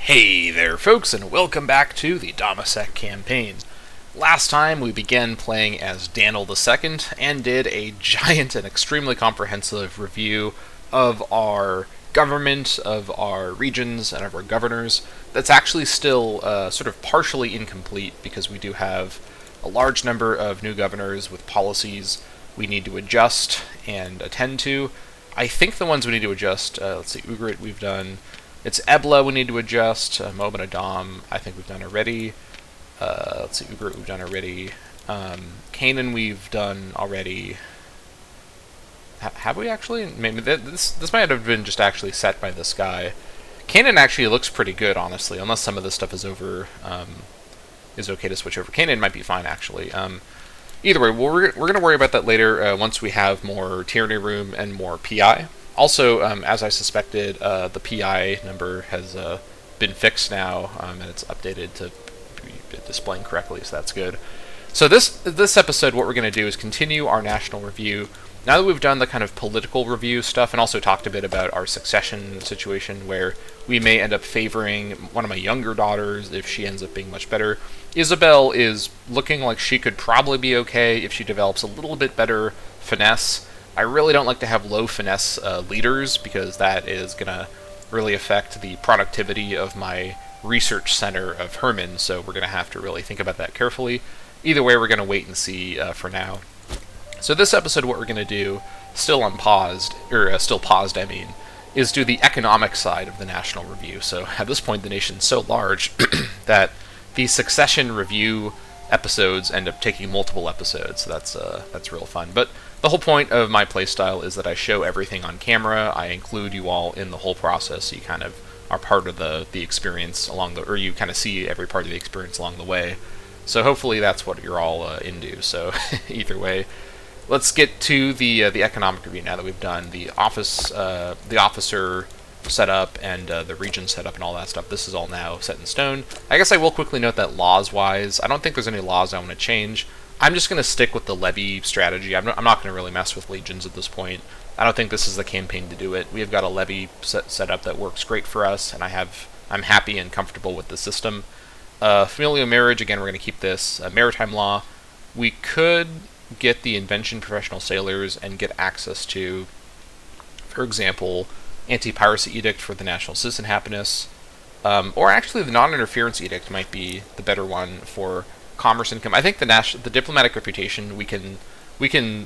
Hey there, folks, and welcome back to the Dammâseq Campaign. Last time we began playing as Daniel II and did a giant and extremely comprehensive review of our government, of our regions, and of our governors. That's actually still sort of partially incomplete because we do have a large number of new governors with policies we need to adjust and attend to. I think the ones we need to adjust, let's see, Ugrit we've done. It's Ebla we need to adjust. Moab and Adam I think we've done already. Let's see, Ugrit we've done already. Canaan we've done already. Have we actually? Maybe this might have been just actually set by this guy. Canaan actually looks pretty good, honestly, unless some of this stuff is over. Is okay to switch over. Canaan might be fine, actually. Either way, we're going to worry about that later once we have more tyranny room and more PI. Also, as I suspected, the PI number has been fixed now, and it's updated to be displaying correctly, so that's good. So this episode, what we're going to do is continue our national review. Now that we've done the kind of political review stuff, and also talked a bit about our succession situation, where we may end up favoring one of my younger daughters if she ends up being much better. Isabel is looking like she could probably be okay if she develops a little bit better finesse. I really don't like to have low finesse leaders because that is going to really affect the productivity of my research center of Herman, so we're going to have to really think about that carefully. Either way, we're going to wait and see for now. So this episode, what we're going to do, still paused, I mean, is do the economic side of the national review. So at this point, the nation's so large that the succession review episodes end up taking multiple episodes. So that's real fun. But the whole point of my playstyle is that I show everything on camera. I include you all in the whole process, so you kind of are part of the experience or you kind of see every part of the experience along the way. So hopefully that's what you're all into. So either way, let's get to the economic review now that we've done the officer setup and the region setup and all that stuff. This is all now set in stone. I guess I will quickly note that laws-wise, I don't think there's any laws I want to change. I'm just going to stick with the levy strategy. I'm not going to really mess with legions at this point. I don't think this is the campaign to do it. We have got a levy set up that works great for us, and I'm happy and comfortable with the system. Familial marriage, again, we're going to keep this. Maritime law, we could get the invention professional sailors and get access to, for example, anti-piracy edict for the national citizen happiness, or actually the non-interference edict might be the better one for commerce income. I think the diplomatic reputation, we can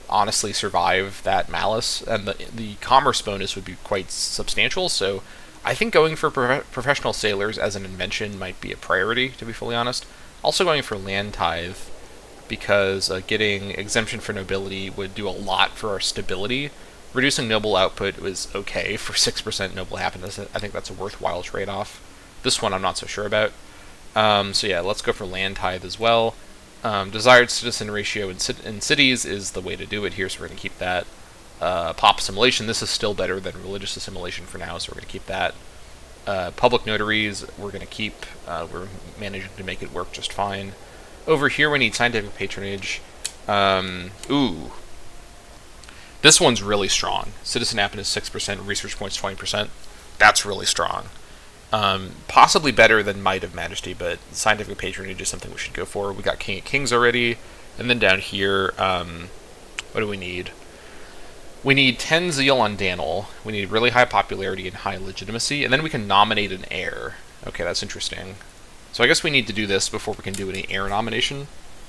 honestly survive that malice, and the commerce bonus would be quite substantial. So I think going for professional sailors as an invention might be a priority, to be fully honest. Also going for land tithe, because getting exemption for nobility would do a lot for our stability. Reducing noble output was okay for 6% noble happiness. I think that's a worthwhile trade-off. This one I'm not so sure about. So yeah, let's go for land tithe as well. Desired citizen ratio in cities is the way to do it here, so we're going to keep that. Pop assimilation, this is still better than religious assimilation for now, so we're going to keep that. Public notaries, we're going to keep. We're managing to make it work just fine. Over here we need scientific patronage. This one's really strong. Citizen happiness 6%, research points 20%. That's really strong. Possibly better than Might of Majesty, but scientific patronage is something we should go for. We got King of Kings already, and then down here, what do we need? We need 10 zeal on Daniel. We need really high popularity and high legitimacy, and then we can nominate an heir. Okay, that's interesting. So I guess we need to do this before we can do any heir nomination.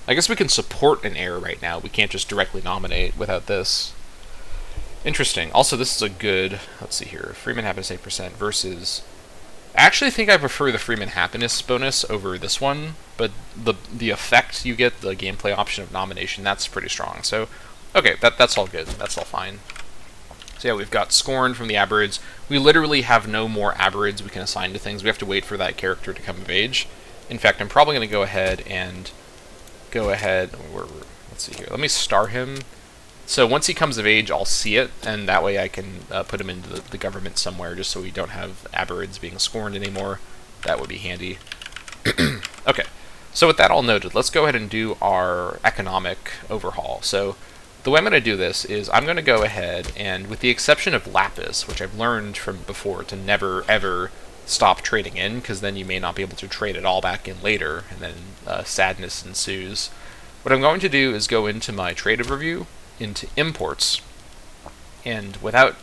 I guess we can support an heir right now. We can't just directly nominate without this. Interesting. Also, this is a good, let's see here, Freeman Happiness 8% versus... I actually think I prefer the Freeman Happiness bonus over this one, but the effect you get, the gameplay option of nomination, that's pretty strong. So, okay, that's all good. That's all fine. So yeah, we've got Scorn from the Aberids. We literally have no more Aberids we can assign to things. We have to wait for that character to come of age. In fact, I'm probably going to go ahead, let's see here. Let me star him. So once he comes of age, I'll see it, and that way I can put him into the government somewhere, just so we don't have Aberids being scorned anymore. That would be handy. Okay, so with that all noted, let's go ahead and do our economic overhaul. So the way I'm going to do this is I'm going to go ahead and, with the exception of Lapis, which I've learned from before to never ever stop trading in, because then you may not be able to trade it all back in later, and then sadness ensues. What I'm going to do is go into my trade overview, into imports, and without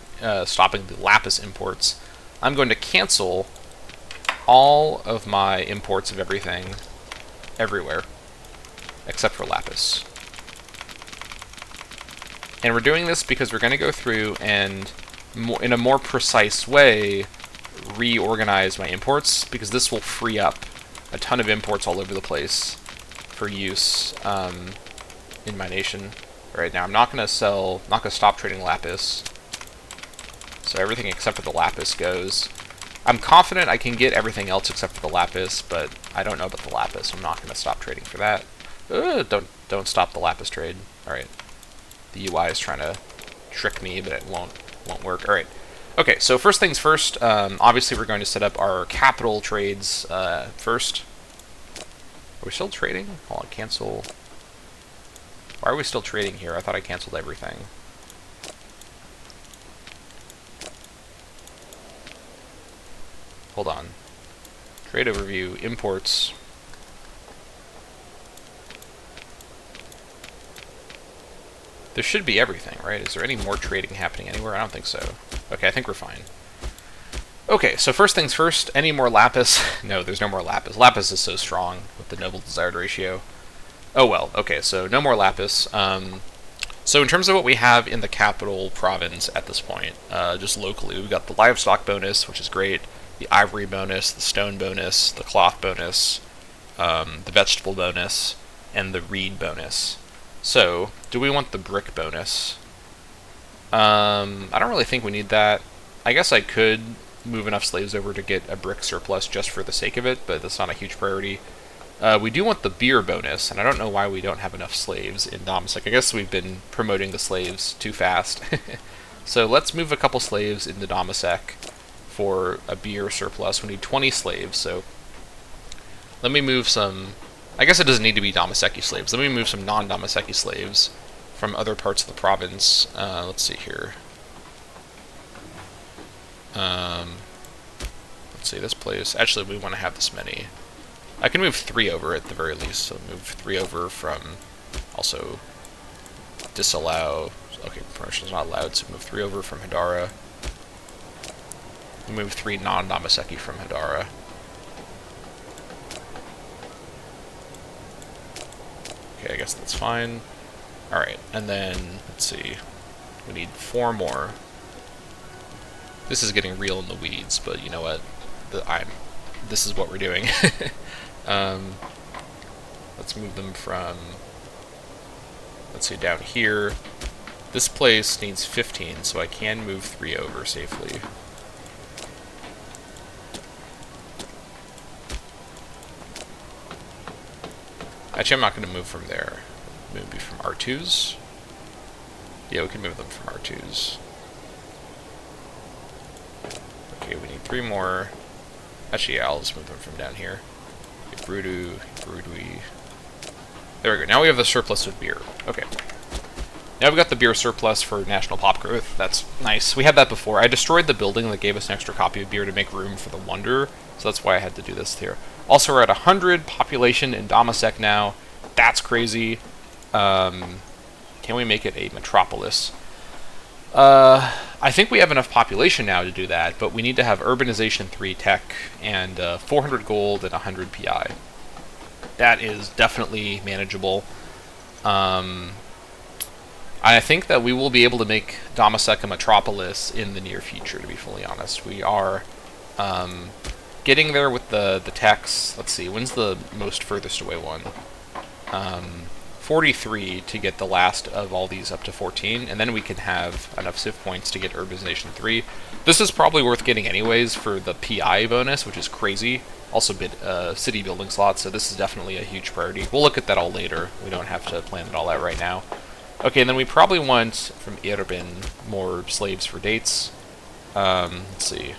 stopping the lapis imports, I'm going to cancel all of my imports of everything everywhere, except for lapis. And we're doing this because we're going to go through and, in a more precise way, reorganize my imports, because this will free up a ton of imports all over the place for use in my nation. Right now, I'm not going to stop trading lapis. So everything except for the lapis goes. I'm confident I can get everything else except for the lapis, but I don't know about the lapis, so I'm not going to stop trading for that. Don't stop the lapis trade. All right. The UI is trying to trick me, but it won't work. All right. Okay, so first things first, obviously we're going to set up our capital trades first. Are we still trading? Hold on, cancel. Why are we still trading here? I thought I canceled everything. Hold on. Trade overview, imports. There should be everything, right? Is there any more trading happening anywhere? I don't think so. Okay, I think we're fine. Okay, so first things first, any more lapis? No, there's no more lapis. Lapis is so strong with the noble desired ratio. Oh well, okay, so no more lapis. So in terms of what we have in the capital province at this point, just locally, we've got the livestock bonus, which is great, the ivory bonus, the stone bonus, the cloth bonus, the vegetable bonus, and the reed bonus. So, do we want the brick bonus? I don't really think we need that. I guess I could move enough slaves over to get a brick surplus just for the sake of it, but that's not a huge priority. We do want the beer bonus, and I don't know why we don't have enough slaves in Dammâseq. I guess we've been promoting the slaves too fast. So let's move a couple slaves into Dammâseq for a beer surplus. We need 20 slaves, so let me move some... I guess it doesn't need to be Dammâseq slaves. Let me move some non-Dammâseq slaves from other parts of the province. Let's see here. Let's see, this place... Actually, we want to have this many. I can move 3 over at the very least. So move 3 over from... Also, disallow... Okay, promotion is not allowed, so move 3 over from Hadara. Move 3 non-Dammâseq from Hadara. Okay, I guess that's fine. Alright, and then, let's see. We need 4 more. This is getting real in the weeds, but you know what? This is what we're doing. Let's move them from... Let's see, down here. This place needs 15, so I can move 3 over safely. Actually, I'm not going to move from there. Maybe from R2s? Yeah, we can move them from R2s. Okay, we need 3 more. Actually, yeah, I'll just move them from down here. Okay, Brudui. There we go. Now we have the surplus of beer. Okay. Now we've got the beer surplus for national pop growth. That's nice. We had that before. I destroyed the building that gave us an extra copy of beer to make room for the wonder, so that's why I had to do this here. Also, we're at 100 population in Dammâseq now. That's crazy. Can we make it a metropolis? I think we have enough population now to do that, but we need to have urbanization 3 tech and 400 gold and 100 PI. That is definitely manageable. I think that we will be able to make Dammâseq a metropolis in the near future, to be fully honest. We are getting there with the techs. Let's see, when's the most furthest away one? 43 to get the last of all these up to 14, and then we can have enough civ points to get urbanization 3. This is probably worth getting anyways for the PI bonus, which is crazy. Also city building slots, so this is definitely a huge priority. We'll look at that all later. We don't have to plan it all out right now. Okay, and then we probably want, from Irben, more slaves for dates. Let's see.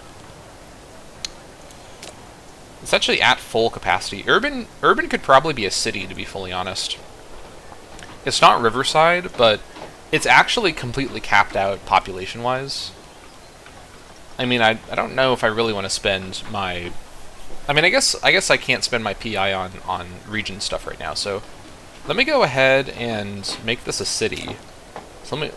It's actually at full capacity. Urban could probably be a city, to be fully honest. It's not Riverside, but it's actually completely capped out population-wise. I mean, I don't know if I really want to spend my... I mean, I guess I can't spend my PI on region stuff right now, so let me go ahead and make this a city. So let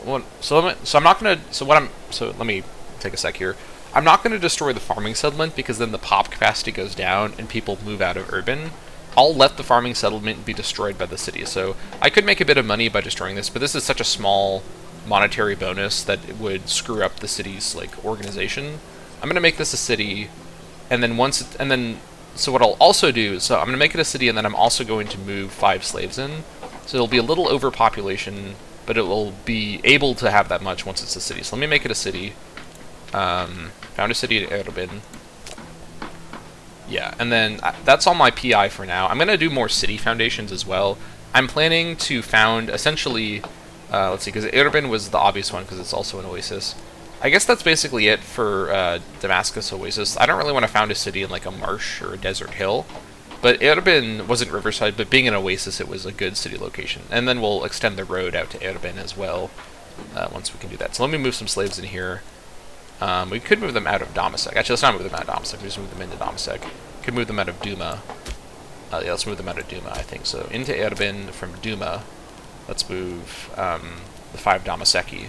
me take a sec here. I'm not going to destroy the farming settlement because then the pop capacity goes down and people move out of urban. I'll let the farming settlement be destroyed by the city. So I could make a bit of money by destroying this, but this is such a small monetary bonus that it would screw up the city's like organization. I'm going to make this a city, and then so what I'll also do, so I'm going to make it a city, and then I'm also going to move 5 slaves in. So it'll be a little overpopulation, but it will be able to have that much once it's a city. So let me make it a city. Found a city at Erbil. Yeah, and then that's all my PI for now. I'm going to do more city foundations as well. I'm planning to found, essentially, let's see, because Erbil was the obvious one because it's also an oasis. I guess that's basically it for Damascus Oasis. I don't really want to found a city in like a marsh or a desert hill. But Erbil wasn't riverside, but being an oasis, it was a good city location. And then we'll extend the road out to Erbil as well, once we can do that. So let me move some slaves in here. We could move them out of Dammâseq. Actually, let's not move them out of Dammâseq. We just move them into Dammâseq. Could move them out of Duma. Yeah, let's move them out of Duma, I think. So into Erbil from Duma. Let's move the 5 Dammâseqi.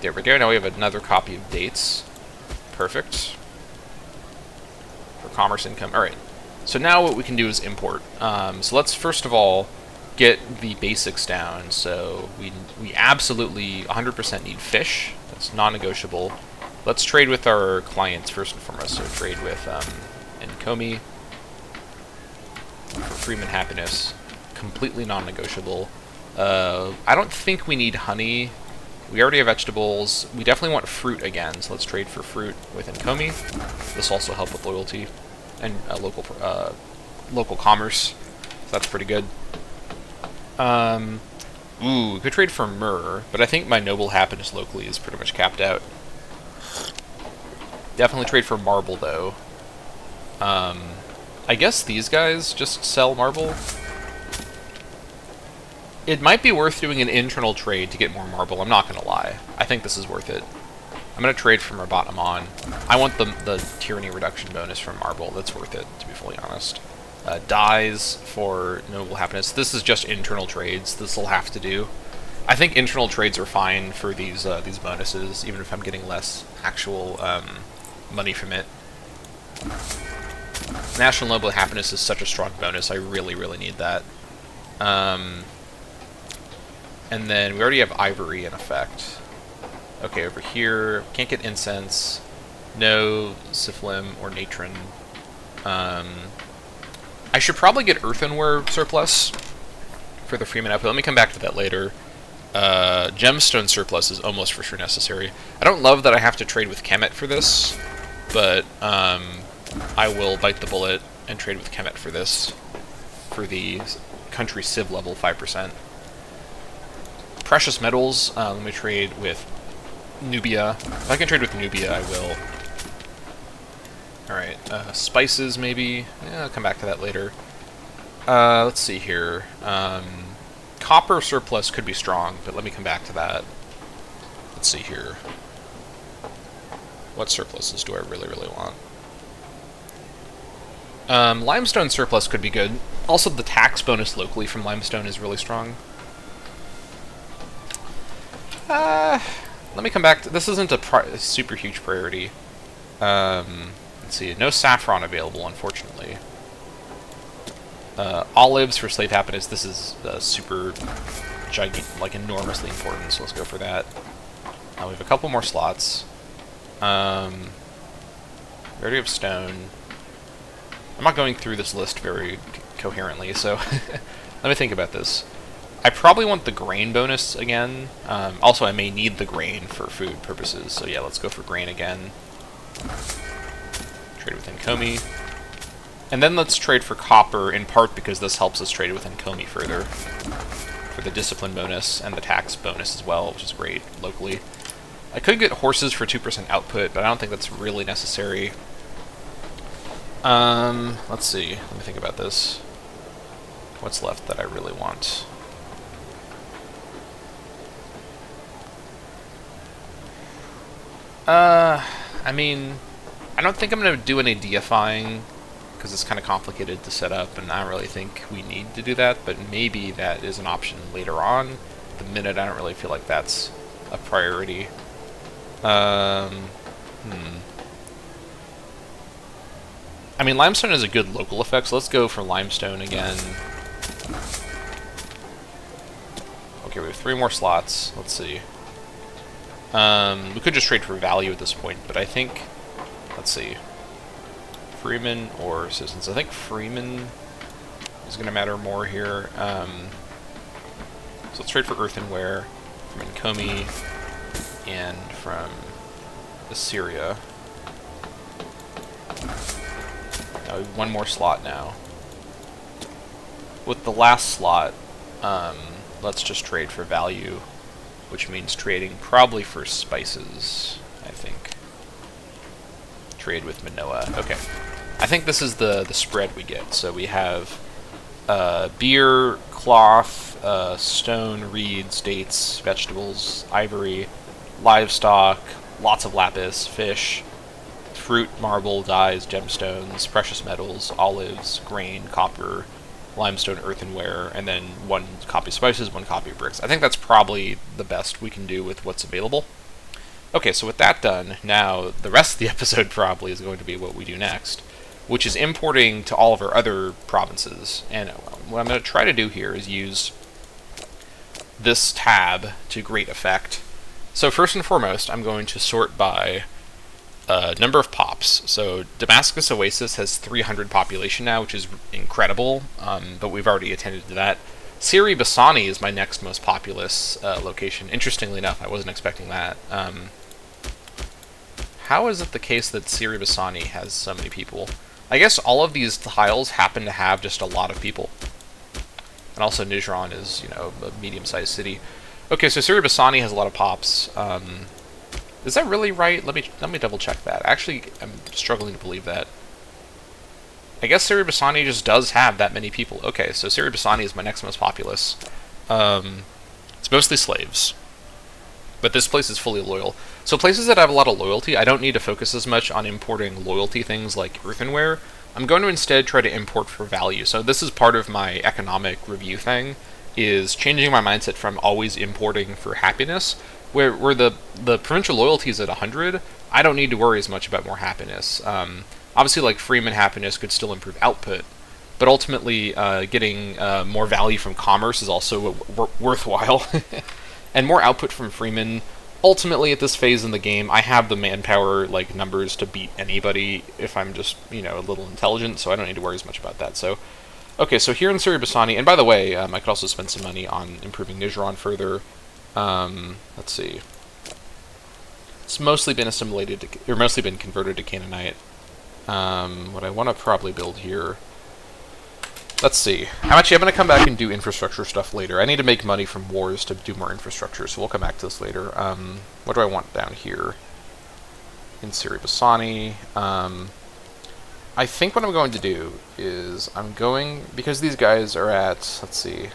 There we go. Now we have another copy of dates. Perfect. For commerce income. Alright. So now what we can do is import. So let's first of all get the basics down. So we absolutely 100% need fish. That's non-negotiable. Let's trade with our clients first and foremost. So trade with Nkomi for Freeman Happiness. Completely non-negotiable. I don't think we need honey. We already have vegetables. We definitely want fruit again, so let's trade for fruit with Nkomi. This will also help with loyalty and local commerce. So that's pretty good. Ooh, we could trade for myrrh, but I think my noble happiness locally is pretty much capped out. Definitely trade for marble, though. I guess these guys just sell marble. It might be worth doing an internal trade to get more marble, I'm not going to lie. I think this is worth it. I'm going to trade from our bottom on. I want the tyranny reduction bonus from marble. That's worth it, to be fully honest. Dyes for noble happiness. This is just internal trades. This will have to do. I think internal trades are fine for these bonuses, even if I'm getting less actual money from it. National noble happiness is such a strong bonus. I really, really need that. And then we already have ivory in effect. Okay, over here, can't get incense, no syphilim or natron. I should probably get earthenware surplus for the Freeman output. Let me come back to that later. Gemstone surplus is almost for sure necessary. I don't love that I have to trade with Kemet for this, but I will bite the bullet and trade with Kemet for this, for the country civ level 5%. Precious metals, let me trade with Nubia. If I can trade with Nubia, I will. Alright, spices maybe. Yeah, I'll come back to that later. Let's see here. Copper surplus could be strong, but let me come back to that. Let's see here. What surpluses do I really, really want? Limestone surplus could be good. Also, the tax bonus locally from limestone is really strong. Let me come back to... This isn't a super huge priority. Let's see. No saffron available, unfortunately. Olives for slave happiness. This is super gigantic, like enormously important, so let's go for that. We have a couple more slots. We already have stone. I'm not going through this list very coherently, so let me think about this. I probably want the grain bonus again. Also, I may need the grain for food purposes, so yeah, let's go for grain again. Trade with Nkomi. And then let's trade for copper, in part because this helps us trade with Nkomi further. For the discipline bonus and the tax bonus as well, which is great locally. I could get horses for 2% output, but I don't think that's really necessary. Let's see. Let me think about this. What's left that I really want? I mean, I don't think I'm going to do any deifying, because it's kind of complicated to set up, and I don't really think we need to do that, but maybe that is an option later on. At the minute, I don't really feel like that's a priority. I mean, limestone is a good local effect, so let's go for limestone again. Okay, we have 3 more slots. Let's see. We could just trade for value at this point, but I think... Let's see. Freeman or Citizens. I think Freeman is going to matter more here. So let's trade for Earthenware from Encomi and from Assyria. We have 1 more slot now. With the last slot, let's just trade for value, which means trading probably for spices, I think. Trade with Manoa. Okay. I think this is the spread we get. So we have beer, cloth, stone, reeds, dates, vegetables, ivory, livestock, lots of lapis, fish, fruit, marble, dyes, gemstones, precious metals, olives, grain, copper, limestone, earthenware, and then 1 copy of spices, 1 copy of bricks. I think that's probably the best we can do with what's available. Okay, so with that done, now the rest of the episode probably is going to be what we do next, which is importing to all of our other provinces. And what I'm going to try to do here is use this tab to great effect. So first and foremost, I'm going to sort by number of pops. So Damascus Oasis has 300 population now, which is incredible, but we've already attended to that. Siri Bassani is my next most populous location. Interestingly enough, I wasn't expecting that. How is it the case that Siri Bassani has so many people? I guess all of these tiles happen to have just a lot of people. And also Nijran is, you know, a medium-sized city. Okay, so Siri Bassani has a lot of pops. Is that really right? Let me double check that. Actually, I'm struggling to believe that. I guess Siri Bassani just does have that many people. Okay, so Siri Bassani is my next most populous. It's mostly slaves. But this place is fully loyal. So places that have a lot of loyalty, I don't need to focus as much on importing loyalty things like earthenware. I'm going to instead try to import for value. So this is part of my economic review thing, is changing my mindset from always importing for happiness, where the provincial loyalty is at 100, I don't need to worry as much about more happiness. Obviously, like, Freeman happiness could still improve output, but ultimately getting more value from commerce is also worthwhile. And more output from Freeman. Ultimately, at this phase in the game, I have the manpower like numbers to beat anybody if I'm just, you know, a little intelligent, so I don't need to worry as much about that. So, okay, so here in Siri Bassani, and by the way, I could also spend some money on improving Nijran further. Let's see. It's mostly been assimilated, or mostly been converted to Canaanite. What I want to probably build here... Let's see. I'm going to come back and do infrastructure stuff later. I need to make money from wars to do more infrastructure, so we'll come back to this later. What do I want down here? In Siri Bassani. I think what I'm going to do is because these guys are at, let's see,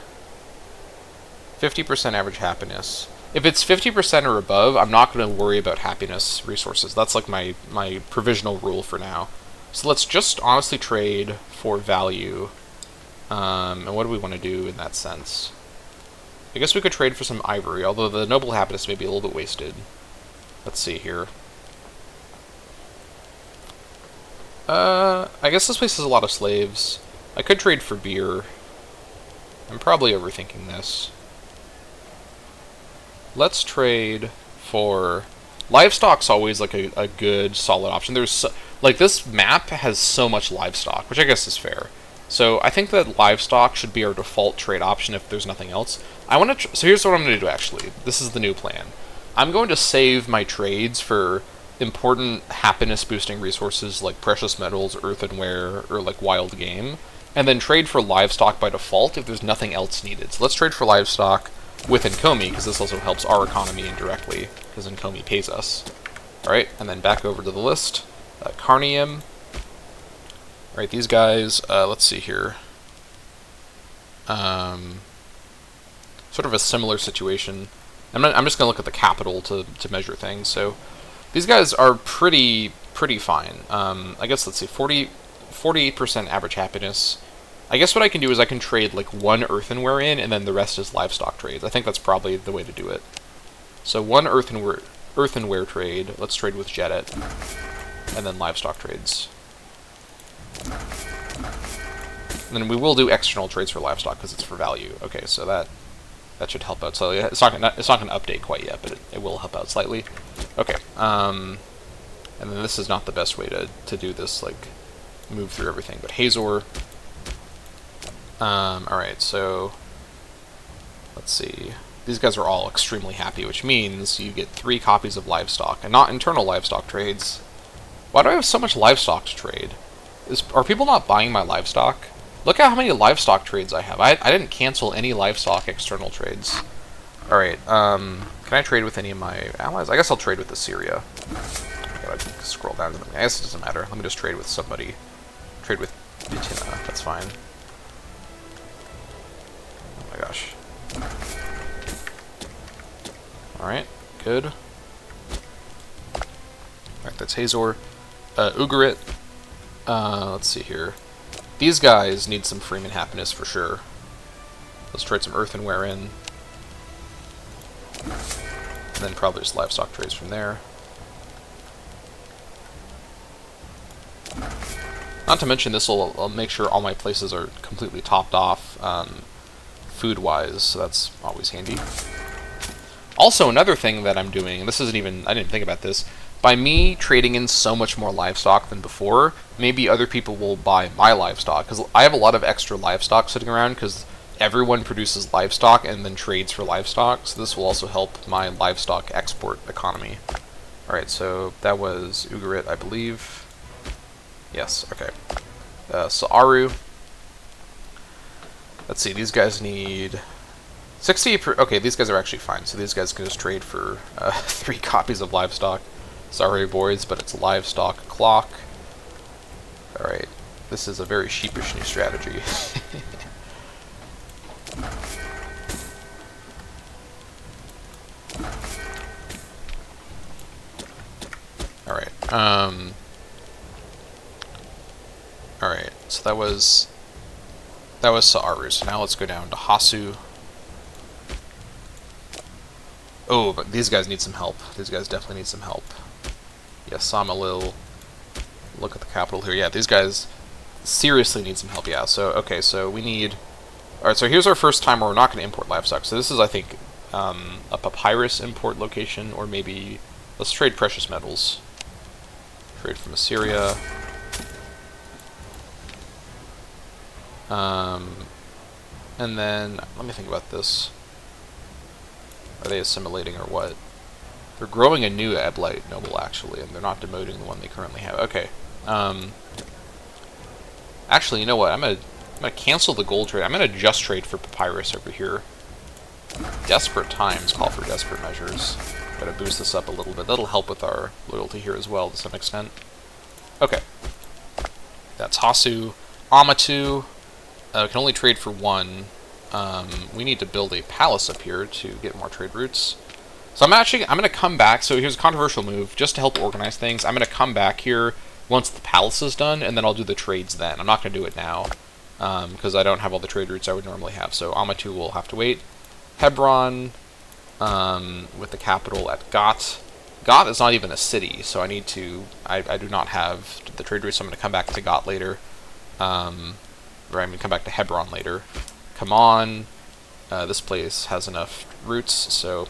50% average happiness. If it's 50% or above, I'm not going to worry about happiness resources. That's like my provisional rule for now. So let's just honestly trade for value. And what do we want to do in that sense? I guess we could trade for some ivory, although the noble happiness may be a little bit wasted. Let's see here. I guess this place has a lot of slaves. I could trade for beer. I'm probably overthinking this. Let's trade for... Livestock's always like a good, solid option. Like, this map has so much livestock, which I guess is fair. So I think that livestock should be our default trade option if there's nothing else. So here's what I'm going to do, actually. This is the new plan. I'm going to save my trades for important happiness-boosting resources like precious metals, earthenware, or like wild game, and then trade for livestock by default if there's nothing else needed. So let's trade for livestock with Encomi, because this also helps our economy indirectly, because Encomi pays us. Alright, and then back over to the list. Carnium. Alright, these guys, let's see here. Sort of a similar situation. I'm just going to look at the capital to measure things. So These guys are pretty fine. I guess, let's see, 48% average happiness. I guess what I can do is I can trade like one earthenware in, and then the rest is livestock trades. I think that's probably the way to do it. So one earthenware trade. Let's trade with Jedit, and then livestock trades. And then we will do external trades for livestock because it's for value. Okay, so that should help out. So it's not gonna update quite yet, but it will help out slightly. Okay. And then this is not the best way to do this, like move through everything. But Hazor. Alright, so let's see. These guys are all extremely happy, which means you get 3 copies of livestock, and not internal livestock trades. Why do I have so much livestock to trade? Are people not buying my livestock? Look at how many livestock trades I have. I didn't cancel any livestock external trades. Alright, can I trade with any of my allies? I guess I'll trade with Assyria. I gotta scroll down to them. I guess it doesn't matter. Let me just trade with somebody. Trade with Pitina, that's fine. Oh my gosh. Alright, good. Alright, that's Hazor. Ugarit. Let's see here. These guys need some Freeman happiness for sure. Let's trade some earthenware in. And then probably just livestock trades from there. Not to mention, this will make sure all my places are completely topped off food-wise, so that's always handy. Also, another thing that I'm doing, and this isn't even, I didn't think about this, by me trading in so much more livestock than before, maybe other people will buy my livestock, because I have a lot of extra livestock sitting around, because everyone produces livestock and then trades for livestock, so this will also help my livestock export economy. Alright, so that was Ugarit, I believe. Yes, okay. Sa'aru. Let's see, these guys need 60 per, okay, these guys are actually fine, so these guys can just trade for 3 copies of livestock. Sorry, boys, but it's a livestock clock. Alright, this is a very sheepish new strategy. Alright, alright, so that was Sa'aru, so now let's go down to Hasu. Oh, but these guys need some help. These guys definitely need some help. Yes, Samalil. Look at the capital here. Yeah, these guys seriously need some help. Yeah, so, okay, so we need... Alright, so here's our first time where we're not going to import livestock. So this is, I think, a papyrus import location, or maybe... Let's trade precious metals. Trade from Assyria. And then, let me think about this. Are they assimilating or what? They're growing a new Eblite noble, actually, and they're not demoting the one they currently have. Okay. Actually, you know what? I'm gonna cancel the gold trade. I'm gonna just trade for papyrus over here. Desperate times call for desperate measures. Gotta boost this up a little bit. That'll help with our loyalty here as well, to some extent. Okay. That's Hasu. Amatu. Can only trade for 1. We need to build a palace up here to get more trade routes. So I'm going to come back, so here's a controversial move, just to help organize things. I'm going to come back here once the palace is done, and then I'll do the trades then. I'm not going to do it now, because I don't have all the trade routes I would normally have, so Amatu will have to wait. Hebron, with the capital at Gat. Gat is not even a city, so I need to, I do not have the trade routes, so I'm going to come back to Gat later. Or I'm going to come back to Hebron later. Come on. This place has enough routes, so...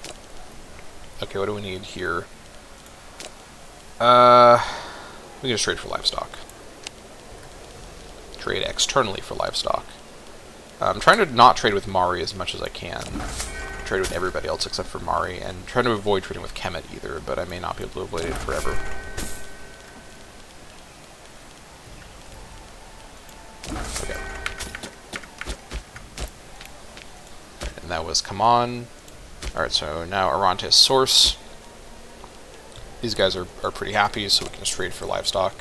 Okay, what do we need here? We can just trade for livestock. Trade externally for livestock. I'm trying to not trade with Mari as much as I can. Trade with everybody else except for Mari, and trying to avoid trading with Kemet either, but I may not be able to avoid it forever. Okay. And that was come on. Alright, so now Arantes source. These guys are pretty happy, so we can just trade for livestock.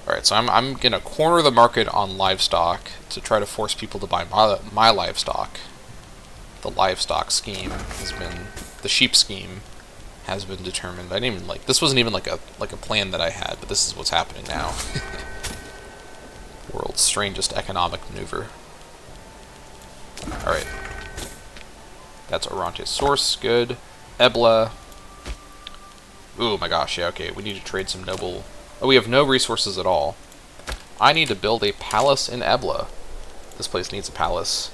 Alright, so I'm gonna corner the market on livestock to try to force people to buy my livestock. The livestock scheme has been, the sheep scheme has been determined. I didn't even this wasn't even like a plan that I had, but this is what's happening now. World's strangest economic maneuver. All right, that's Oronte's source. Good. Ebla. Ooh, my gosh. Yeah. Okay, we need to trade some noble. Oh, we have no resources at all. I need to build a palace in Ebla. This place needs a palace.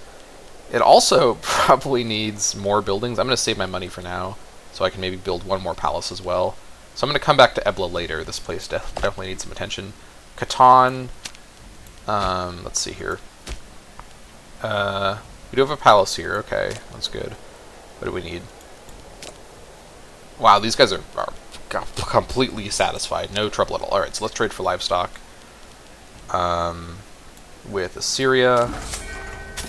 It also probably needs more buildings. I'm going to save my money for now, so I can maybe build one more palace as well. So I'm going to come back to Ebla later. This place definitely needs some attention. Catan. Let's see here. We do have a palace here. Okay, that's good. What do we need? Wow, these guys are completely satisfied. No trouble at all. Alright, so let's trade for livestock. With Assyria.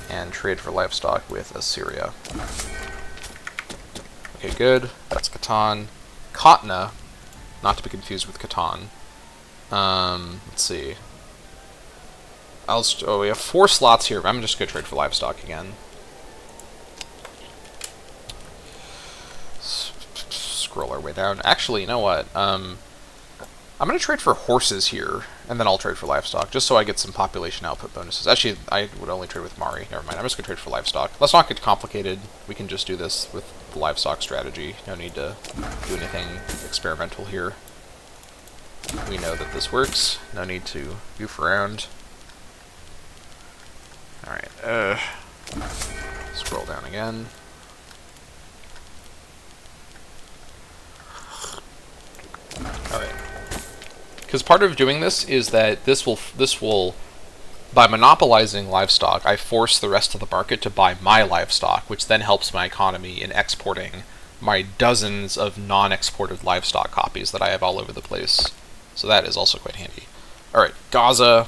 And trade for livestock with Assyria. Okay, good. That's Catan. Khatna, not to be confused with Catan. Let's see. Oh, we have 4 slots here. I'm just going to trade for livestock again. Scroll our way down. Actually, you know what? I'm going to trade for horses here, and then I'll trade for livestock, just so I get some population output bonuses. Actually, I would only trade with Mari. Never mind, I'm just going to trade for livestock. Let's not get complicated. We can just do this with the livestock strategy. No need to do anything experimental here. We know that this works. No need to goof around. Alright, scroll down again. Alright. Because part of doing this is that this will, by monopolizing livestock, I force the rest of the market to buy my livestock, which then helps my economy in exporting my dozens of non-exported livestock copies that I have all over the place. So that is also quite handy. Alright, Gaza.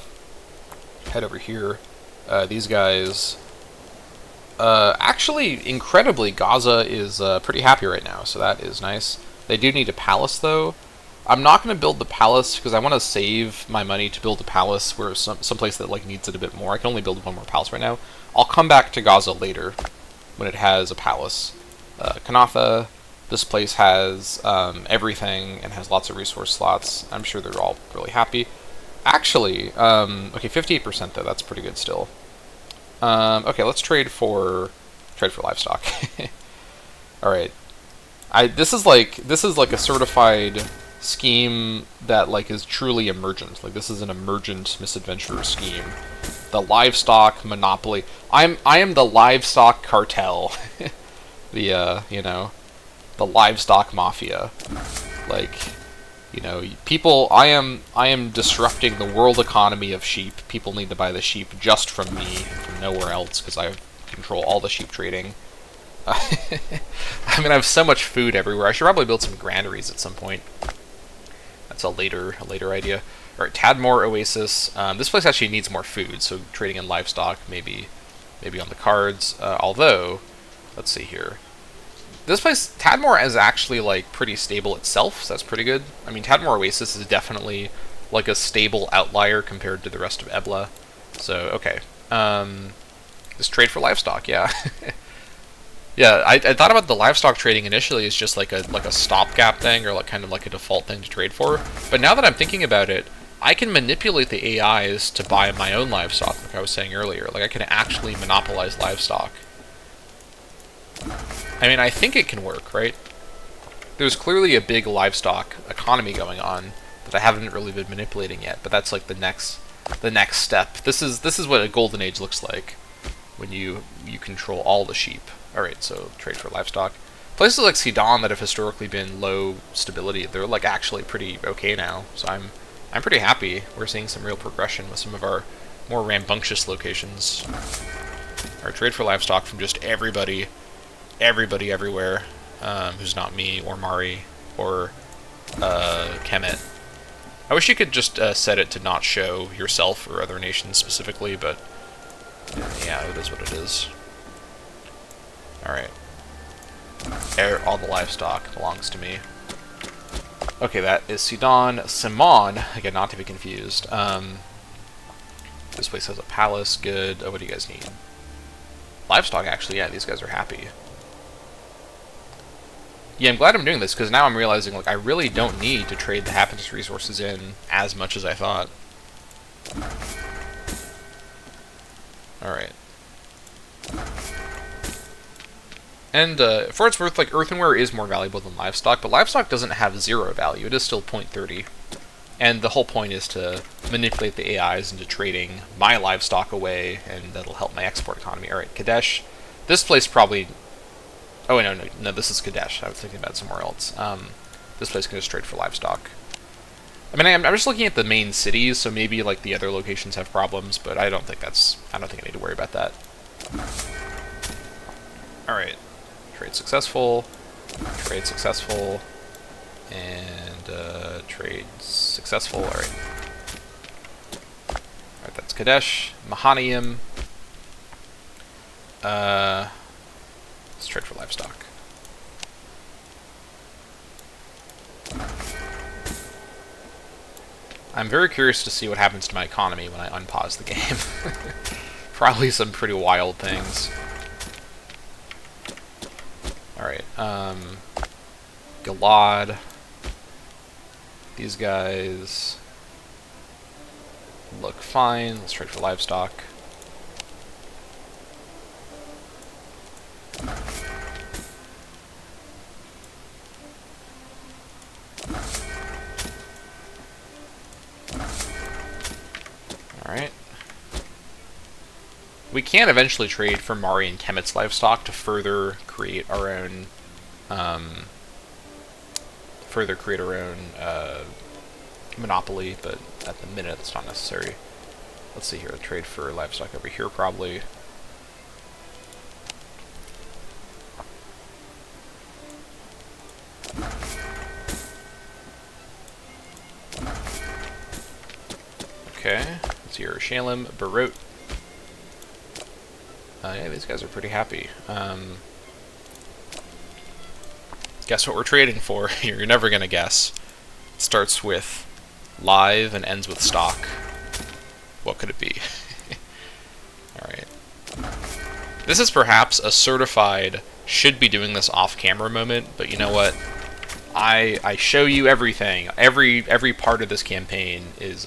Head over here. These guys... actually, incredibly, Gaza is pretty happy right now, so that is nice. They do need a palace, though. I'm not going to build the palace because I want to save my money to build a palace where someplace that needs it a bit more. I can only build one more palace right now. I'll come back to Gaza later when it has a palace. Kanatha, this place has everything and has lots of resource slots. I'm sure they're all really happy. Actually, okay, 58% though. That's pretty good still. Okay, let's trade for livestock. All right. This is like a certified scheme that is truly emergent. This is an emergent misadventure scheme. The livestock monopoly. I am the livestock cartel. The the livestock mafia. People. I am disrupting the world economy of sheep. People need to buy the sheep just from me and from nowhere else because I control all the sheep trading. I mean, I have so much food everywhere. I should probably build some granaries at some point. That's a later idea. All right, Tadmor Oasis. This place actually needs more food, so trading in livestock maybe on the cards. Although, let's see here. This place, Tadmor, is actually pretty stable itself, so that's pretty good. I mean, Tadmor Oasis is definitely a stable outlier compared to the rest of Ebla. So okay, just trade for livestock, yeah. Yeah, I thought about the livestock trading initially as just like a stopgap thing or kind of a default thing to trade for. But now that I'm thinking about it, I can manipulate the AIs to buy my own livestock, like I was saying earlier. I can actually monopolize livestock. I mean, I think it can work, right? There's clearly a big livestock economy going on that I haven't really been manipulating yet, but that's the next step. This is what a golden age looks like when you control all the sheep. Alright, so trade for livestock. Places like Sidon that have historically been low stability, they're actually pretty okay now. So I'm pretty happy. We're seeing some real progression with some of our more rambunctious locations. Alright, trade for livestock from just everybody everywhere, who's not me or Mari or Kemet. I wish you could just set it to not show yourself or other nations specifically, but yeah, it is what it is. Alright. All the livestock belongs to me. Okay, that is Sidon. Simon, again, not to be confused. This place has a palace, good. Oh, what do you guys need? Livestock, actually, yeah, these guys are happy. Yeah, I'm glad I'm doing this, because now I'm realizing, like, I really don't need to trade the happiness resources in as much as I thought. Alright. And, for its worth, like, earthenware is more valuable than livestock, but livestock doesn't have 0 value. It is still 0.30. And the whole point is to manipulate the AIs into trading my livestock away, and that'll help my export economy. Alright, Kadesh. This place probably... Oh, no, this is Kadesh. I was thinking about somewhere else. This place can just trade for livestock. I mean, I'm just looking at the main cities, so maybe, like, the other locations have problems, but I don't think I need to worry about that. Alright. Trade successful. Trade successful. And, trade successful. Alright. Alright, that's Kadesh. Mahanium. Let's trade for livestock. I'm very curious to see what happens to my economy when I unpause the game. Probably some pretty wild things. Alright, Gilad. These guys look fine. Let's trade for livestock. Alright. We can eventually trade for Mari and Kemet's livestock to further create our own, monopoly, but at the minute it's not necessary. Let's see here, trade for livestock over here probably. Okay, let's see here, Shalem, Barot. Yeah, these guys are pretty happy. Guess what we're trading for? You're never gonna guess. It starts with live and ends with stock. What could it be? Alright. This is perhaps a certified should be doing this off-camera moment, but you know what? I show you everything. Every part of this campaign is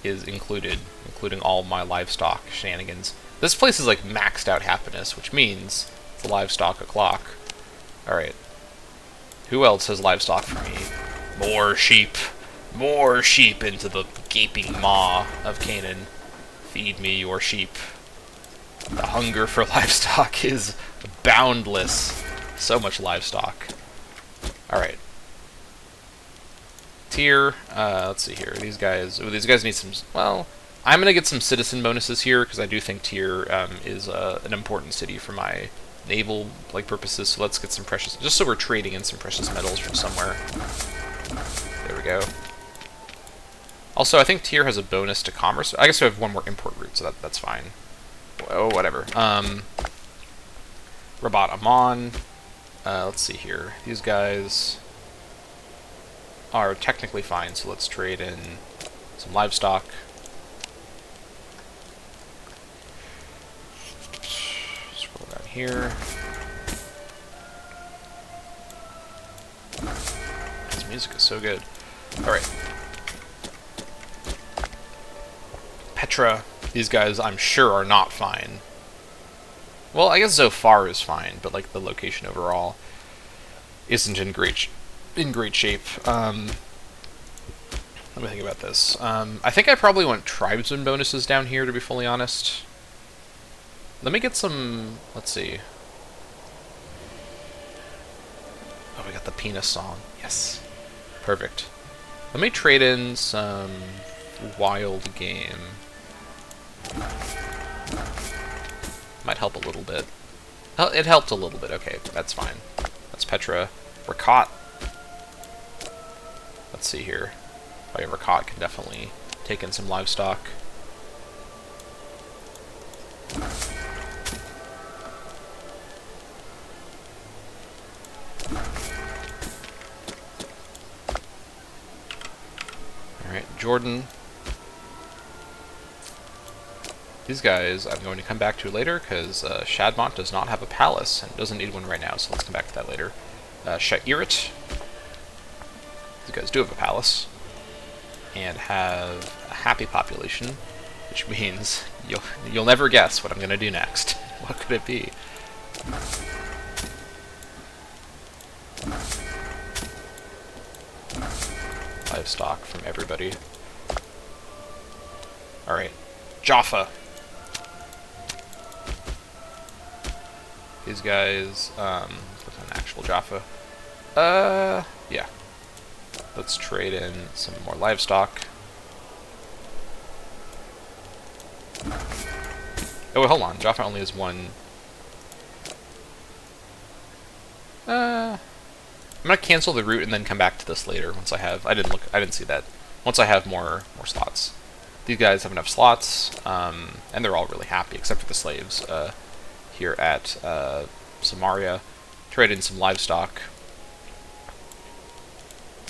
included, including all my livestock shenanigans. This place is like maxed out happiness, which means it's a livestock o'clock. Alright. Who else has livestock for me? More sheep. More sheep into the gaping maw of Canaan. Feed me your sheep. The hunger for livestock is boundless. So much livestock. Alright. Tier, let's see here. These guys need some, well, I'm gonna get some citizen bonuses here, because I do think Tier is an important city for my naval purposes, so let's get some precious, just so we're trading in some precious metals from somewhere. There we go. Also, I think Tier has a bonus to commerce. I guess we have one more import route, so that's fine. Oh, whatever. Rabat Amon. Let's see here. These guys are technically fine, so let's trade in some livestock. Scroll down here. This music is so good. Alright. Petra. These guys, I'm sure, are not fine. Well, I guess Zofar is fine, but like the location overall isn't in great shape. Let me think about this. I think I probably want tribesman bonuses down here, to be fully honest. Let me get some. Let's see. Oh, we got the penis song. Yes, perfect. Let me trade in some wild game. Might help a little bit. It helped a little bit. Okay, that's fine. That's Petra. Rakat. Let's see here. Oh yeah, Rakat can definitely take in some livestock. Alright, Jordan. These guys I'm going to come back to later, because Shadmont does not have a palace, and doesn't need one right now, so let's come back to that later. Sha'irit. These guys do have a palace. And have a happy population, which means you'll never guess what I'm going to do next. What could it be? Livestock from everybody. Alright. Jaffa. These guys, look at an actual Jaffa. Yeah. Let's trade in some more livestock. Oh, wait, hold on. Jaffa only has one. I'm gonna cancel the route and then come back to this later once I have. I didn't see that. Once I have more slots. These guys have enough slots, and they're all really happy except for the slaves here at Samaria. Trade in some livestock.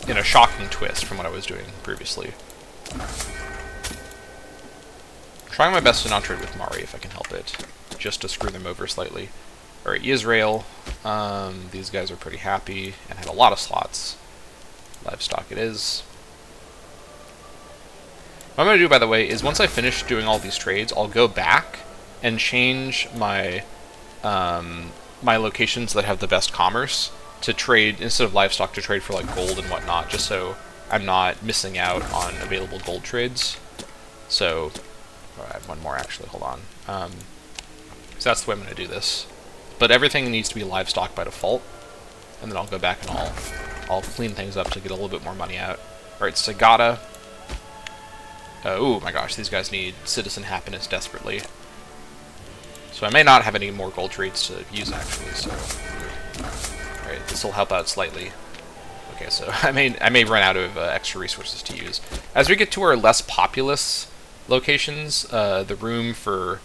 In a shocking twist from what I was doing previously. Trying my best to not trade with Mari if I can help it, just to screw them over slightly. Alright, Israel. These guys are pretty happy and have a lot of slots. Livestock it is. What I'm going to do, by the way, is once I finish doing all these trades, I'll go back and change my my locations that have the best commerce to trade, instead of livestock, to trade for like gold and whatnot, just so I'm not missing out on available gold trades. So, I have one more actually, hold on. So that's the way I'm going to do this. But everything needs to be livestock by default, and then I'll go back and I'll clean things up to get a little bit more money out. Alright, Sagata. Oh my gosh, these guys need citizen happiness desperately. So I may not have any more gold trades to use actually, so... Alright, this will help out slightly. Okay, so I may run out of extra resources to use. As we get to our less populous locations, the room for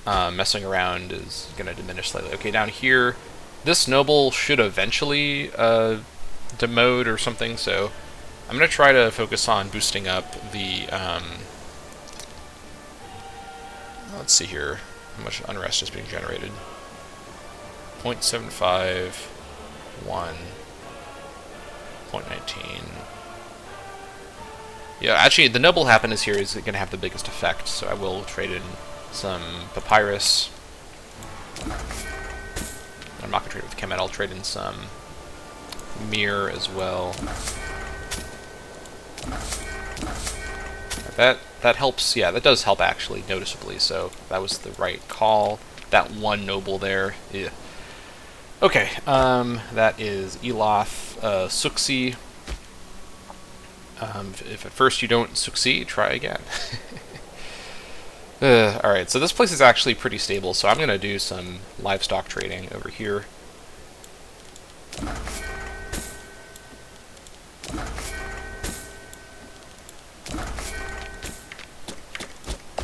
messing around is going to diminish slightly. Okay, down here, this noble should eventually demote or something, so I'm going to try to focus on boosting up the... let's see here, how much unrest is being generated. 0.75, 1, 0.19. Yeah, actually, the noble happiness here is going to have the biggest effect, so I will trade in some papyrus. I'm not going to trade with Kemet, I'll trade in some mirror as well. That helps, yeah, that does help actually, noticeably, so that was the right call. That one noble there, yeah. Okay, that is Eloth, Suxi. If at first you don't succeed, try again. Alright, so this place is actually pretty stable, so I'm going to do some livestock trading over here.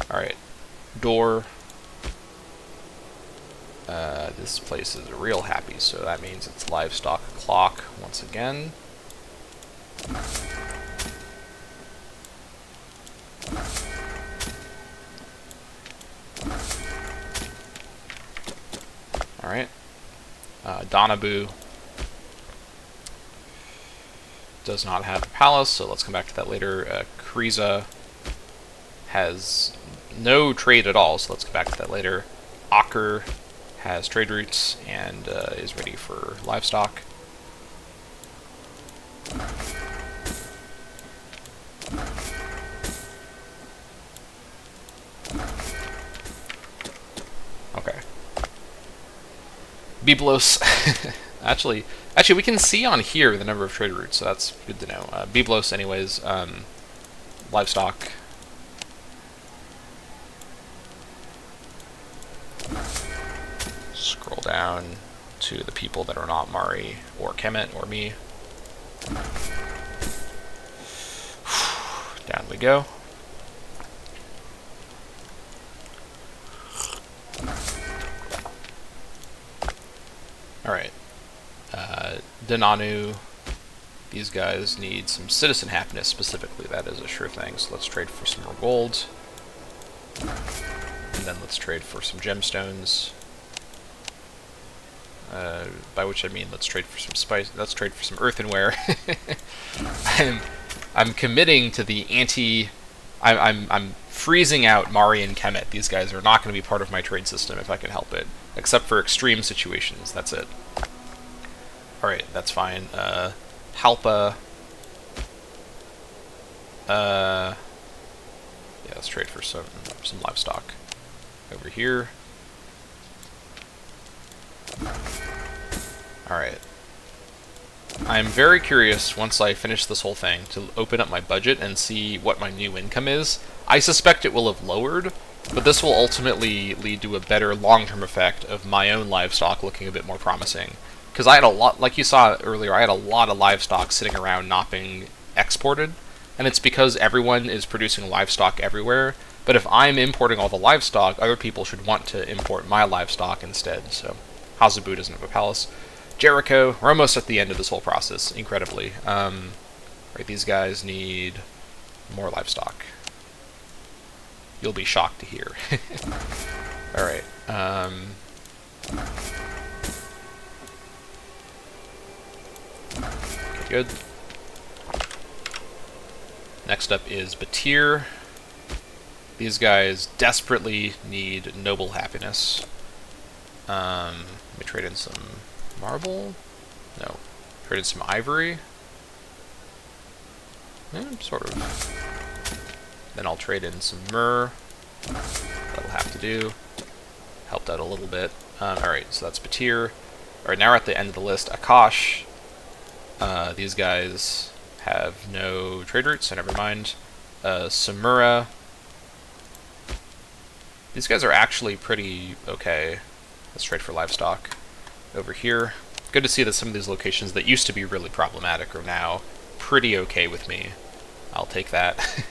Alright, door. This place is real happy, so that means it's livestock clock once again. Alright. Donabu does not have a palace, so let's come back to that later. Kriza has no trade at all, so let's come back to that later. Aker has trade routes and is ready for livestock. Okay. Byblos. actually, we can see on here the number of trade routes, so that's good to know. Byblos, anyways, livestock. Scroll down to the people that are not Mari or Kemet or me. Down we go. Alright. Denanu. These guys need some citizen happiness specifically. That is a sure thing. So let's trade for some more gold. And then let's trade for some gemstones. by which I mean let's trade for some spice. Let's trade for some earthenware. I'm committing to the anti. I'm freezing out Mari and Kemet. These guys are not going to be part of my trade system if I can help it, except for extreme situations. That's it. All right, that's fine. Halpa. Yeah, let's trade for some livestock over here. Alright. I'm very curious, once I finish this whole thing, to open up my budget and see what my new income is. I suspect it will have lowered, but this will ultimately lead to a better long-term effect of my own livestock looking a bit more promising. Because I had a lot, like you saw earlier, I had a lot of livestock sitting around not being exported, and it's because everyone is producing livestock everywhere. But if I'm importing all the livestock, other people should want to import my livestock instead. So, Hazabu doesn't have a palace. Jericho, we're almost at the end of this whole process, incredibly. Right, these guys need more livestock. You'll be shocked to hear. Alright, okay, good. Next up is Batir. These guys desperately need noble happiness. Let me trade in some marble? No. Trade in some ivory? Sort of. Then I'll trade in some myrrh. That'll have to do. Helped out a little bit. Alright, so that's Batir. Alright, now we're at the end of the list. Akash. These guys have no trade routes, so never mind. Samura. These guys are actually pretty okay. Let's trade for livestock over here. Good to see that some of these locations that used to be really problematic are now pretty okay with me. I'll take that.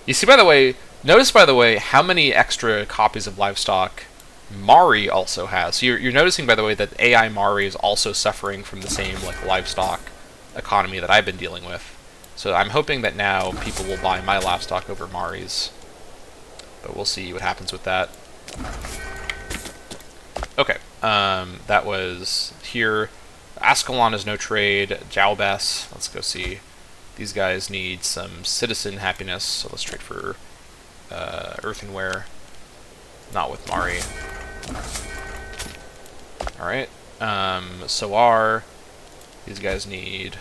You see, by the way, notice, by the way, how many extra copies of livestock Mari also has. So you're noticing, by the way, that AI Mari is also suffering from the same like livestock economy that I've been dealing with. So I'm hoping that now people will buy my livestock over Mari's. But we'll see what happens with that. Okay, that was here. Ascalon has no trade. Jaubes, let's go see. These guys need some citizen happiness, so let's trade for earthenware. Not with Mari. Alright, Soar. These guys need...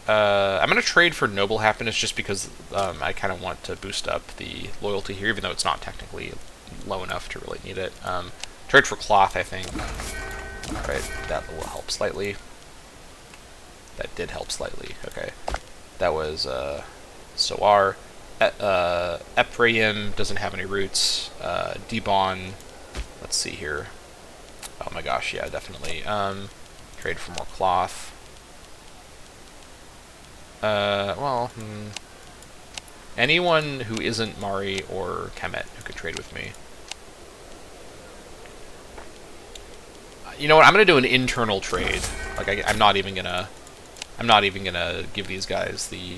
I'm going to trade for noble happiness just because I kind of want to boost up the loyalty here, even though it's not technically low enough to really need it. Trade for cloth, I think. Alright, that will help slightly. That did help slightly, okay. That was Soar. Ephraim doesn't have any roots. Dibon, let's see here. Oh my gosh, yeah, definitely. Trade for more cloth. Anyone who isn't Mari or Kemet who could trade with me. You know what? I'm gonna do an internal trade. Like I'm not even gonna give these guys the.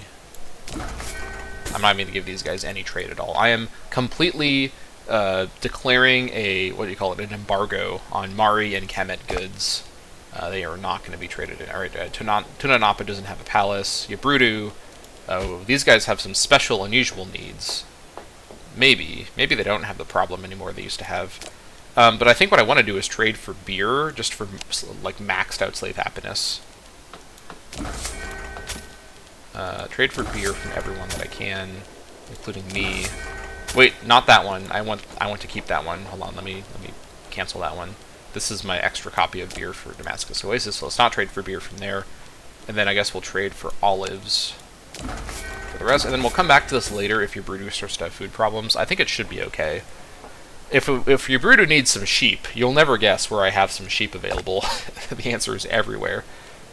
I'm not even gonna give these guys any trade at all. I am completely declaring a an embargo on Mari and Kemet goods. They are not going to be traded in. Alright, Tunanapa doesn't have a palace. Yabrudu, oh, these guys have some special, unusual needs. Maybe they don't have the problem anymore they used to have. But I think what I want to do is trade for beer, just for, like, maxed out slave happiness. Trade for beer from everyone that I can, including me. Wait, not that one. I want to keep that one. Hold on, let me cancel that one. This is my extra copy of beer for Damascus Oasis, so let's not trade for beer from there. And then I guess we'll trade for olives for the rest. And then we'll come back to this later if your Brudu starts to have food problems. I think it should be okay. If your Brudu needs some sheep, you'll never guess where I have some sheep available. The answer is everywhere.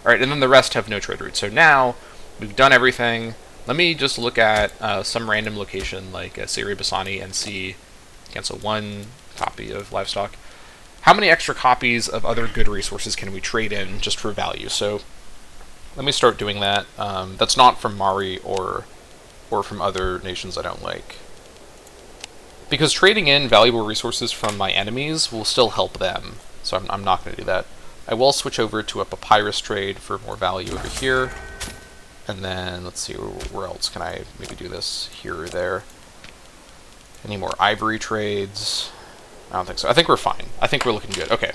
Alright, and then the rest have no trade routes. So now, we've done everything. Let me just look at some random location like Siri Basani and see. Cancel one copy of livestock. How many extra copies of other good resources can we trade in just for value? So let me start doing that. That's not from Mari or from other nations I don't like. Because trading in valuable resources from my enemies will still help them. so I'm not going to do that. I will switch over to a papyrus trade for more value over here. And then, let's see, where else can I maybe do this? Here or there. Any more ivory trades? I don't think so. I think we're fine. I think we're looking good. Okay.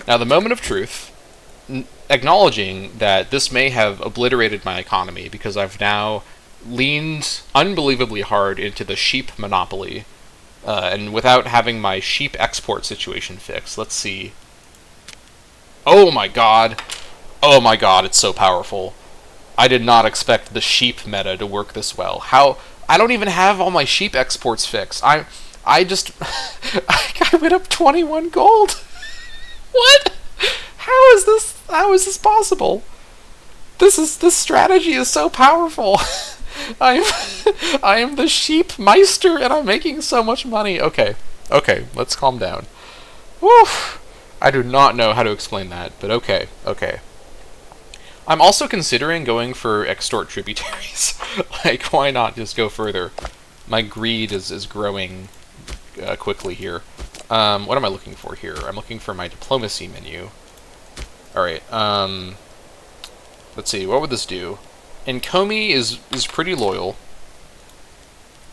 Now, the moment of truth, acknowledging that this may have obliterated my economy because I've now leaned unbelievably hard into the sheep monopoly, and without having my sheep export situation fixed. Let's see. Oh my god. Oh my god, it's so powerful. I did not expect the sheep meta to work this well. How? I don't even have all my sheep exports fixed. I just I went up 21 gold. What? How is this possible? This strategy is so powerful. I am the sheep meister and I'm making so much money. Okay, let's calm down. Whew. I do not know how to explain that, but okay. I'm also considering going for extort tributaries. Like, why not just go further? My greed is growing quickly here. What am I looking for here? I'm looking for my diplomacy menu. Alright, let's see, what would this do? Encomi is pretty loyal,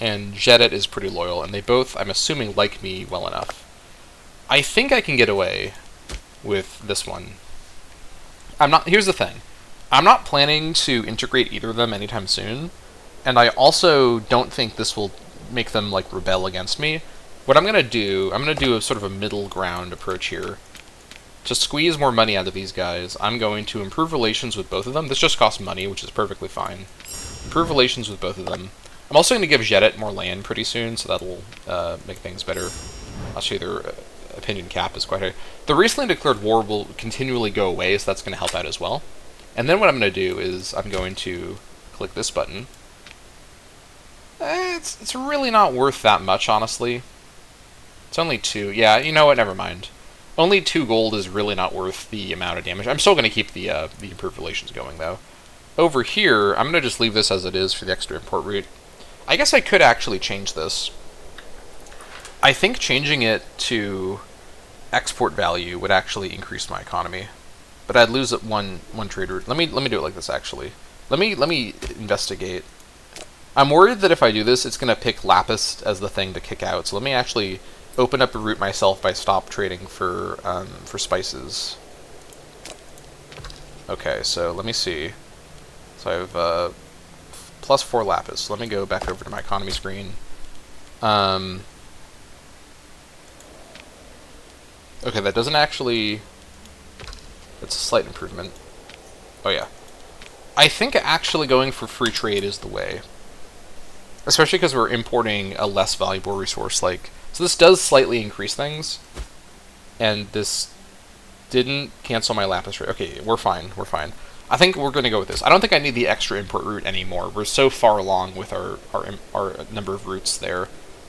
and Jedit is pretty loyal, and they both, I'm assuming, like me well enough. I think I can get away with this one. Here's the thing. I'm not planning to integrate either of them anytime soon, and I also don't think this will make them, like, rebel against me. What I'm gonna do a sort of a middle ground approach here. To squeeze more money out of these guys, I'm going to improve relations with both of them. This just costs money, which is perfectly fine. Improve relations with both of them. I'm also going to give Jedit more land pretty soon, so that'll make things better. I'll show you their opinion cap is quite high. The recently declared war will continually go away, so that's going to help out as well. And then what I'm going to do is I'm going to click this button. It's really not worth that much, honestly. It's only 2. Yeah, you know what? Never mind. Only 2 gold is really not worth the amount of damage. I'm still going to keep the improved relations going, though. Over here, I'm going to just leave this as it is for the extra import route. I guess I could actually change this. I think changing it to export value would actually increase my economy, but I'd lose it one trade route. Let me do it like this, actually. Let me investigate. I'm worried that if I do this, it's going to pick Lapis as the thing to kick out. So let me actually open up a route myself by stop trading for spices. Okay, so let me see. So I have plus 4 Lapis. So let me go back over to my economy screen. Okay, that doesn't actually... That's a slight improvement. Oh yeah. I think actually going for free trade is the way. Especially because we're importing a less valuable resource. So this does slightly increase things. And this didn't cancel my Lapis rate. Okay, we're fine. I think we're going to go with this. I don't think I need the extra import route anymore. We're so far along with our number of routes there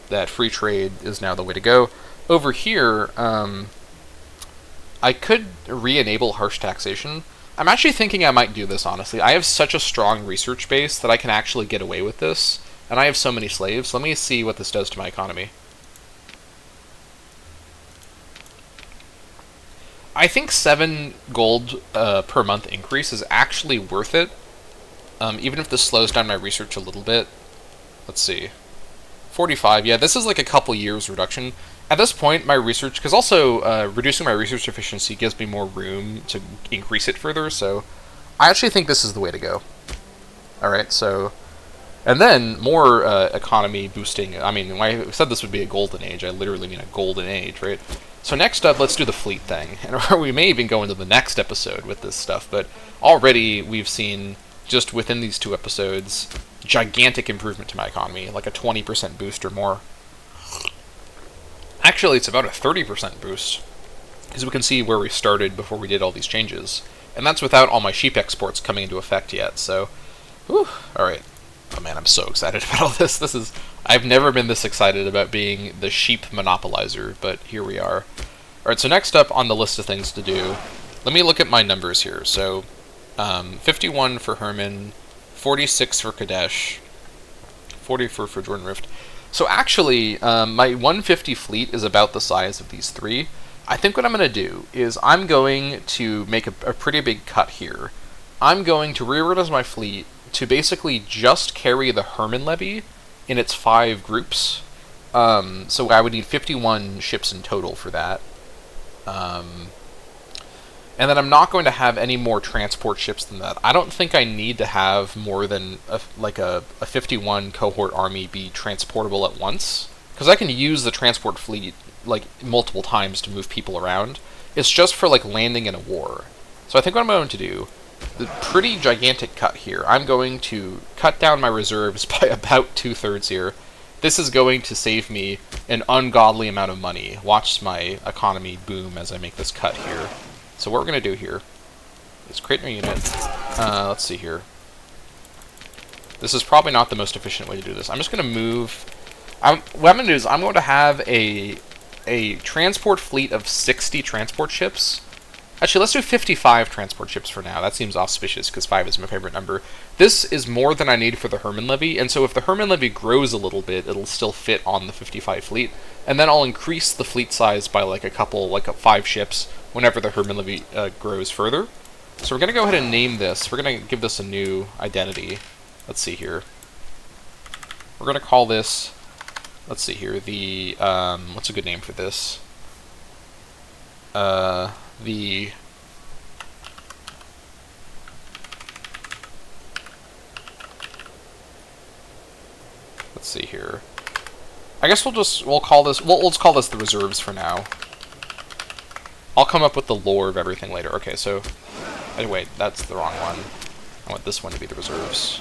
that free trade is now the way to go. Over here, I could re-enable harsh taxation. I'm actually thinking I might do this, honestly. I have such a strong research base that I can actually get away with this. And I have so many slaves. Let me see what this does to my economy. I think 7 gold per month increase is actually worth it. Even if this slows down my research a little bit. Let's see. 45, yeah, this is like a couple years reduction. At this point, my research, because also reducing my research efficiency gives me more room to increase it further, so I actually think this is the way to go. Alright, so, and then more economy boosting. I mean, when I said this would be a golden age, I literally mean a golden age, right? So next up, let's do the fleet thing, and we may even go into the next episode with this stuff, but already we've seen, just within these 2 episodes, gigantic improvement to my economy, like a 20% boost or more. Actually, it's about a 30% boost, because we can see where we started before we did all these changes. And that's without all my sheep exports coming into effect yet, so... Whew, alright. Oh man, I'm so excited about all this. I've never been this excited about being the sheep monopolizer, but here we are. Alright, so next up on the list of things to do, let me look at my numbers here. So, 51 for Herman, 46 for Kadesh, 44 for Jordan Rift. So actually, my 150 fleet is about the size of these 3. I think what I'm going to do is I'm going to make a pretty big cut here. I'm going to reorganize my fleet to basically just carry the Herman levy in its 5 groups. So I would need 51 ships in total for that. And then I'm not going to have any more transport ships than that. I don't think I need to have more than a 51 cohort army be transportable at once, because I can use the transport fleet like multiple times to move people around. It's just for like landing in a war. So I think what I'm going to do, the pretty gigantic cut here, I'm going to cut down my reserves by about 2/3 here. This is going to save me an ungodly amount of money. Watch my economy boom as I make this cut here. So what we're going to do here is create a new unit. Let's see here. This is probably not the most efficient way to do this. I'm just going to move... what I'm going to do is I'm going to have a transport fleet of 60 transport ships. Actually, let's do 55 transport ships for now. That seems auspicious, because 5 is my favorite number. This is more than I need for the Herman levy, and so if the Herman levy grows a little bit, it'll still fit on the 55 fleet, and then I'll increase the fleet size by like a couple, like 5 ships, whenever the Herman levy grows further. So we're going to go ahead and name this. We're going to give this a new identity. Let's see here. We're going to call this, let's see here, the, what's a good name for this? Let's see here. I guess we'll call this, let's call this the reserves for now. I'll come up with the lore of everything later. Okay, so, anyway, that's the wrong one. I want this one to be the reserves.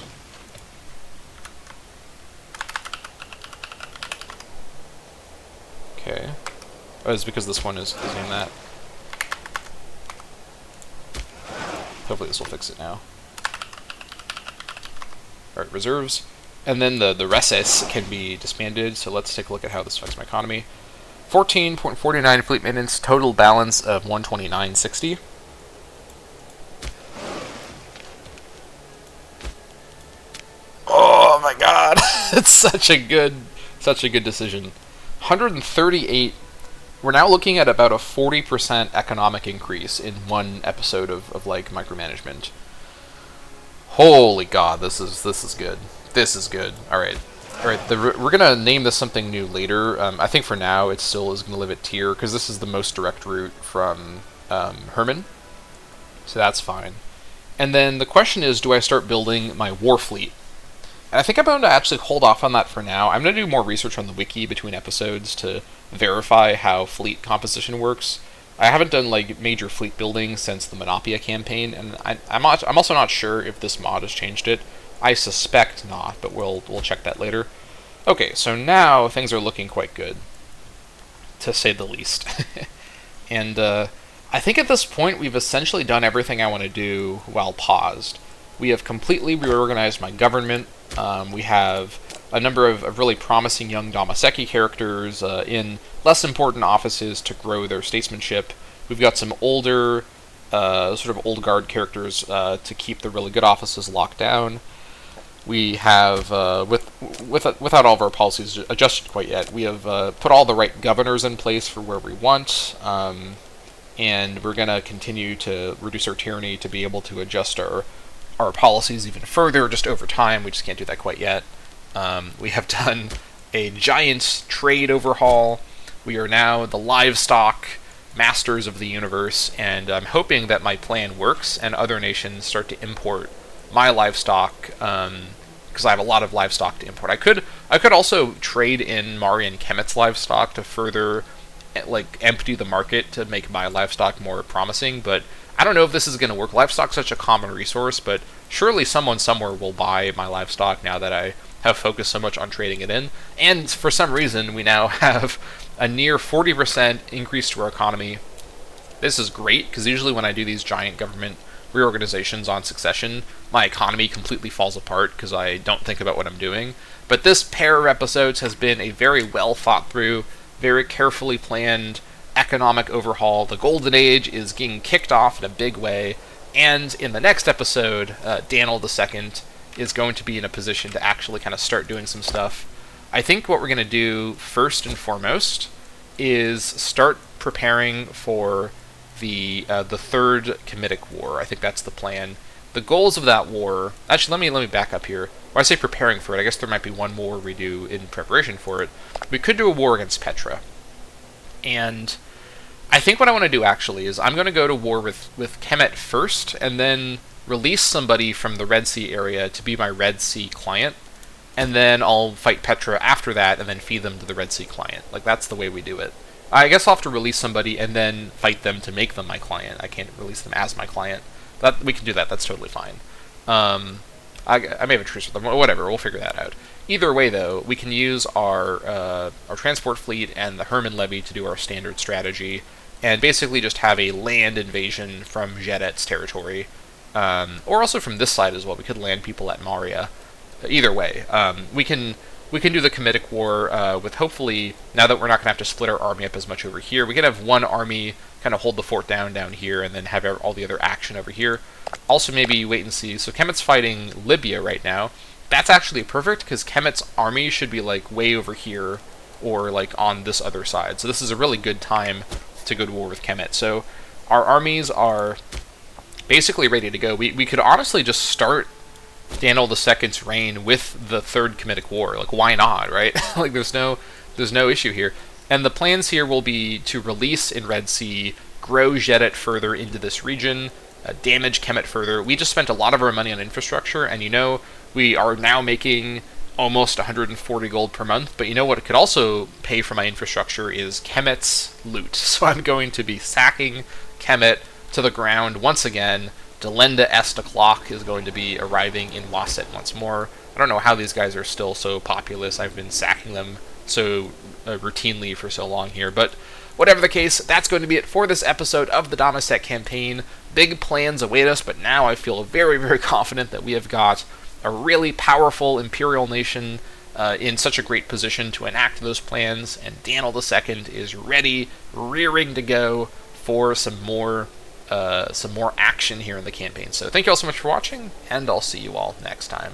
Okay. Oh, it's because this one is named that. Hopefully this will fix it now. Alright, reserves. And then the reses can be disbanded, so let's take a look at how this affects my economy. 14.49 fleet maintenance, total balance of 129.60. Oh my god! It's such a good decision. 138. We're now looking at about a 40% economic increase in one episode of like micromanagement. Holy god, this is good. This is good. All right. We're gonna name this something new later. I think for now it still is gonna live at tier because this is the most direct route from Herman, so that's fine. And then the question is, do I start building my war fleet? And I think I'm going to actually hold off on that for now. I'm going to do more research on the wiki between episodes to verify how fleet composition works. I haven't done like major fleet building since the Minimum campaign, and I'm also not sure if this mod has changed it. I suspect not, but we'll check that later. Okay, so now things are looking quite good, to say the least. And I think at this point we've essentially done everything I want to do while paused. We have completely reorganized my government. We have a number of really promising young Dammâseq characters in less important offices to grow their statesmanship. We've got some older, sort of old guard characters to keep the really good offices locked down. We have, without all of our policies adjusted quite yet, we have put all the right governors in place for where we want, and we're going to continue to reduce our tyranny to be able to adjust our policies even further just over time. We just can't do that quite yet. We have done a giant trade overhaul. We are now the livestock masters of the universe, and I'm hoping that my plan works and other nations start to import my livestock, because I have a lot of livestock to import. I could also trade in Mari and Kemet's livestock to further empty the market to make my livestock more promising, but I don't know if this is going to work. Livestock's such a common resource, but surely someone somewhere will buy my livestock now that I have focused so much on trading it in. And for some reason, we now have a near 40% increase to our economy. This is great, because usually when I do these giant government reorganizations on succession, my economy completely falls apart because I don't think about what I'm doing. But this pair of episodes has been a very well thought through, very carefully planned economic overhaul. The Golden Age is getting kicked off in a big way, and in the next episode, Dammâseq II is going to be in a position to actually kind of start doing some stuff. I think what we're going to do first and foremost is start preparing for the third Kemitic War. I think that's the plan. The goals of that war. Actually, let me back up here. When I say preparing for it, I guess there might be one more we do in preparation for it. We could do a war against Petra, and I think what I want to do actually is I'm going to go to war with Kemet first, and then release somebody from the Red Sea area to be my Red Sea client, and then I'll fight Petra after that, and then feed them to the Red Sea client. Like, that's the way we do it. I guess I'll have to release somebody and then fight them to make them my client. I can't release them as my client. We can do that. That's totally fine. I may have a truce with them. Whatever. We'll figure that out. Either way, though, we can use our transport fleet and the Herman levy to do our standard strategy, and basically just have a land invasion from Jedet's territory, or also from this side as well. We could land people at Maria. Either way, we can do the Kemitic War with, hopefully, now that we're not going to have to split our army up as much over here, we can have one army kind of hold the fort down here, and then have all the other action over here. Also, maybe wait and see. So Kemet's fighting Libya right now. That's actually perfect, because Kemet's army should be, like, way over here, or, like, on this other side. So this is a really good time to go to war with Kemet. So our armies are basically ready to go. We could honestly just start Daniel II's reign with the third Kemitic War. Like, why not, right? Like, there's no issue here. And the plans here will be to release in Red Sea, grow Jedet further into this region, damage Kemet further. We just spent a lot of our money on infrastructure, and we are now making almost 140 gold per month, but you know what it could also pay for my infrastructure is Kemet's loot. So I'm going to be sacking Kemet to the ground once again. Delenda Estaklock is going to be arriving in Wasset once more. I don't know how these guys are still so populous. I've been sacking them so routinely for so long here, but whatever the case, that's going to be it for this episode of the Dammâseq campaign. Big plans await us, but now I feel very, very confident that we have got a really powerful imperial nation in such a great position to enact those plans, and Daniel II is ready, rearing to go for some more action here in the campaign. So thank you all so much for watching, and I'll see you all next time.